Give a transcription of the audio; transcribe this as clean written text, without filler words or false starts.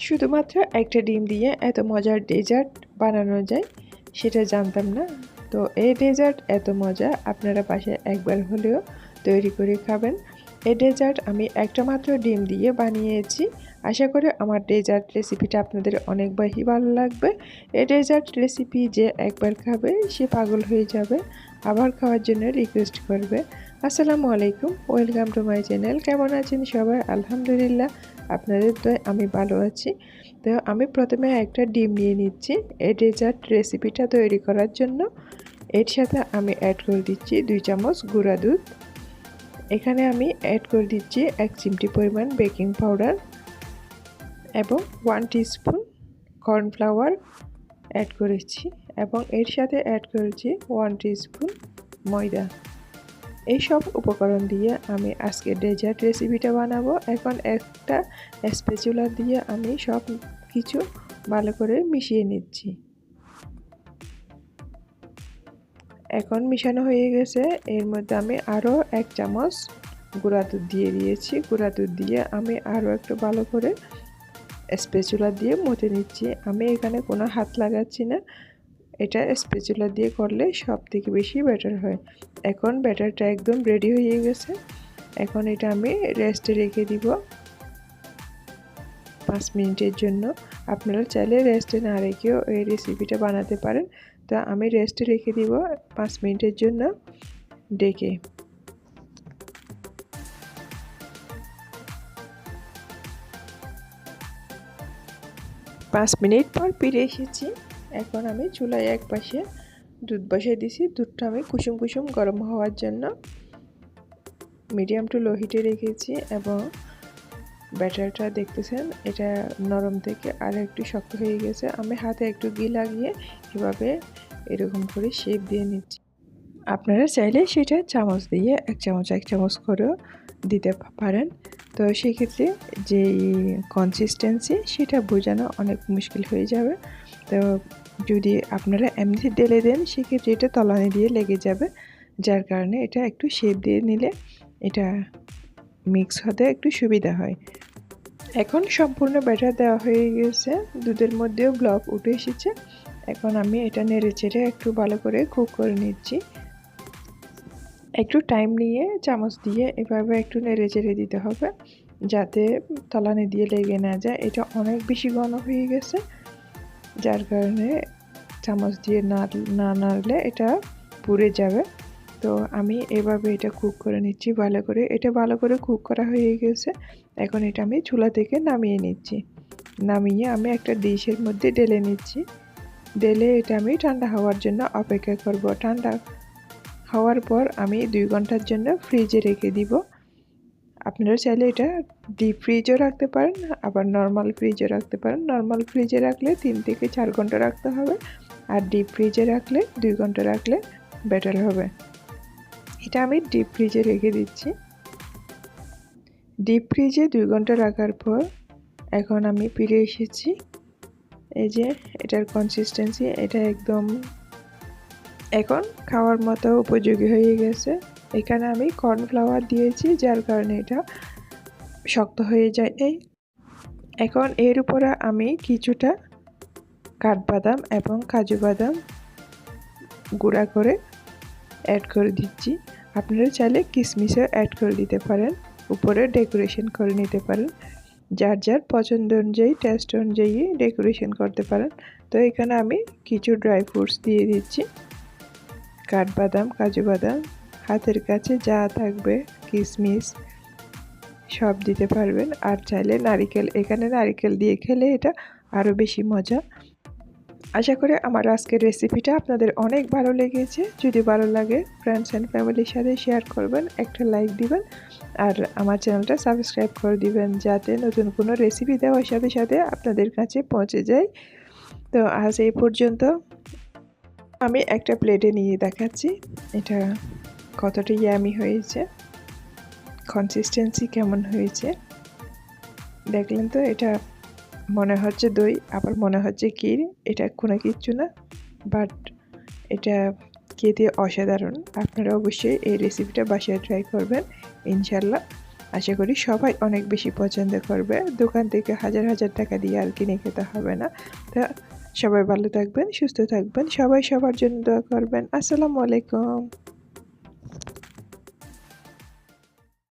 শুধুমাত্র একটা ডিম দিয়ে এত মজার ডেজার্ট বানানো যায় সেটা জানতাম না। তো এই ডেজার্ট এত মজা, আপনারা বাসায় একবার হলেও তৈরি করে খাবেন। এই ডেজার্ট আমি একটা মাত্র ডিম দিয়ে বানিয়েছি। আশা করি আমার ডেজার্ট রেসিপিটা আপনাদের অনেক বেশি ভালো লাগবে। এই ডেজার্ট রেসিপি যে একবার খাবে সে পাগল হয়ে যাবে, আবার খাওয়ার জন্য রিকোয়েস্ট করবে। আসসালামু আলাইকুম, ওয়েলকাম টু মাই চ্যানেল। কেমন আছেন সবাই? আলহামদুলিল্লাহ, আপনাদের তো আমি ভালো আছি। তো আমি প্রথমে একটা ডিম নিয়ে নিচ্ছি এই ডেজার্ট রেসিপিটা তৈরি করার জন্য। এর সাথে আমি অ্যাড করে দিচ্ছি 2 চামচ গুঁড়া দুধ। এখানে আমি অ্যাড করে দিচ্ছি 1 চিমটি পরিমাণ বেকিং পাউডার এবং 1 টিস্পুন কর্নফ্লাওয়ার অ্যাড করেছি এবং এর সাথে অ্যাড করেছি 1 টিস্পুন ময়দা। এই সব উপকরণ দিয়ে আমি আজকে ডেজার্ট রেসিপিটা বানাবো। এখন একটা স্প্যাচুলা দিয়ে আমি সব কিছু ভালো করে মিশিয়ে নিচ্ছি। এখন মিশানো হয়ে গেছে। এর মধ্যে আমি আরও 1 চামচ গুঁড়া দুধ দিয়ে দিয়েছি। গুঁড়া দুধ দিয়ে আমি আরও একটু ভালো করে স্প্যাচুলা দিয়ে মথে নিচ্ছি। আমি এখানে কোনো হাত লাগাচ্ছি না, এটা স্প্যাচুলা দিয়ে করলে সব থেকে বেশি বেটার হয়। এখন ব্যাটারটা একদম রেডি হয়ে গেছে। এখন এটা আমি রেস্টে রেখে দিব 5 মিনিটের জন্য। আপনারা চাইলে রেস্টে না রেখেও এই রেসিপিটা বানাতে পারেন। তো আমি রেস্টে রেখে দিব 5 মিনিটের জন্য ডেকে। 5 মিনিট পর ফিরে এসেছি। এখন আমি চুলায় এক পাশে দুধ বসিয়ে দিয়েছি। দুধটা আমি কুসুম কুসুম গরম হওয়ার জন্য মিডিয়াম টু লো হিটে রেখেছি এবং ব্যাটারটা দেখতেছেন এটা নরম থেকে আর একটু শক্ত হয়ে গেছে। আমি হাতে একটু ঘি লাগিয়ে এভাবে এরকম করে শেপ দিয়ে নিচ্ছি। আপনারা চাইলে সেটা চামচ দিয়ে এক চামচ করেও দিতে পারেন। তো সেক্ষেত্রে যেই কনসিস্টেন্সি সেটা বোঝানো অনেক মুশকিল হয়ে যাবে। তো যদি আপনারা এমনি ঢেলে দেন সেক্ষেত্রে এটা তলানি দিয়ে লেগে যাবে, যার কারণে এটা একটু শেপ দিয়ে নিলে এটা মিক্স হতে একটু সুবিধা হয়। এখন সম্পূর্ণ ব্যাটার দেওয়া হয়ে গেছে, দুধের মধ্যেও ব্লক উঠে এসেছে। এখন আমি এটা নেড়ে চেড়ে একটু ভালো করে কুক করে নিচ্ছি। একটু টাইম নিয়ে চামচ দিয়ে এভাবে একটু নেড়ে চেড়ে দিতে হবে যাতে তলানি দিয়ে লেগে না যায়। এটা অনেক বেশি ঘন হয়ে গেছে, যার কারণে চামচ দিয়ে না নাড়লে এটা পুড়ে যাবে। তো আমি এভাবে এটা কুক করে নিচ্ছি ভালো করে। এটা ভালো করে কুক করা হয়ে গেছে। এখন এটা আমি চুলা থেকে নামিয়ে নিচ্ছি। নামিয়ে আমি একটা ডিশের মধ্যে ঢেলে নিচ্ছি। ঢেলে এটা আমি ঠান্ডা হওয়ার জন্য অপেক্ষা করব। ঠান্ডা হওয়ার পর আমি 2 ঘন্টার জন্য ফ্রিজে রেখে দিব। আপনারা চাইলে এটা ডিপ ফ্রিজও রাখতে পারেন, আবার নর্মাল ফ্রিজও রাখতে পারেন। নর্মাল ফ্রিজে রাখলে 3 থেকে 4 ঘন্টা রাখতে হবে, আর ডিপ ফ্রিজে রাখলে 2 ঘন্টা রাখলে বেটার হবে। এটা আমি ডিপ ফ্রিজে রেখে দিচ্ছি। ডিপ ফ্রিজে 2 ঘন্টা রাখার পর এখন আমি ফিরে এসেছি। এই যে এটার কনসিস্টেন্সি এটা একদম এখন খাওয়ার মতো উপযোগী হয়ে গেছে। এখানে আমি কর্নফ্লাওয়ার দিয়েছি, যার কারণে এটা শক্ত হয়ে যায়। এখন এর উপরে আমি কিছুটা কাঠবাদাম এবং কাজু বাদাম গুঁড়া করে অ্যাড করে দিচ্ছি। আপনারা চাইলে কিশমিশও অ্যাড করে দিতে পারেন, উপরে ডেকোরেশন করে নিতে পারেন। যার যার পছন্দ অনুযায়ী টেস্ট অনুযায়ী ডেকোরেশন করতে পারেন। তো এখানে আমি কিছু ড্রাই ফ্রুটস দিয়ে দিচ্ছি, কাঠবাদাম কাজু বাদাম, হাতের কাছে যা থাকবে কিশমিশ সব দিতে পারবেন। আর চাইলে নারিকেল, এখানে নারিকেল দিয়ে খেলে এটা আরও বেশি মজা। আশা করি আমার আজকের রেসিপিটা আপনাদের অনেক ভালো লেগেছে। যদি ভালো লাগে ফ্রেন্ডস অ্যান্ড ফ্যামিলির সাথে শেয়ার করবেন, একটা লাইক দিবেন আর আমার চ্যানেলটা সাবস্ক্রাইব করে দিবেন যাতে নতুন কোনো রেসিপি দেওয়ার সাথে সাথে আপনাদের কাছে পৌঁছে যায়। তো আজ এই পর্যন্ত। আমি একটা প্লেটে নিয়ে দেখাচ্ছি এটা কতটা ইয়ামি হয়েছে, কনসিস্টেন্সি কেমন হয়েছে দেখলেন তো। এটা মনে হচ্ছে দই, আবার মনে হচ্ছে ক্ষীর, এটা কোনো কিচ্ছু না, বাট এটা খেতে অসাধারণ। আপনারা অবশ্যই এই রেসিপিটা বাসায় ট্রাই করবেন ইনশাল্লাহ। আশা করি সবাই অনেক বেশি পছন্দ করবে। দোকান থেকে হাজার হাজার টাকা দিয়ে আর কিনে খেতে হবে না। তো সবাই ভালো থাকবেন, সুস্থ থাকবেন, সবাই সবার জন্য দোয়া করবেন। আসসালামু আলাইকুম।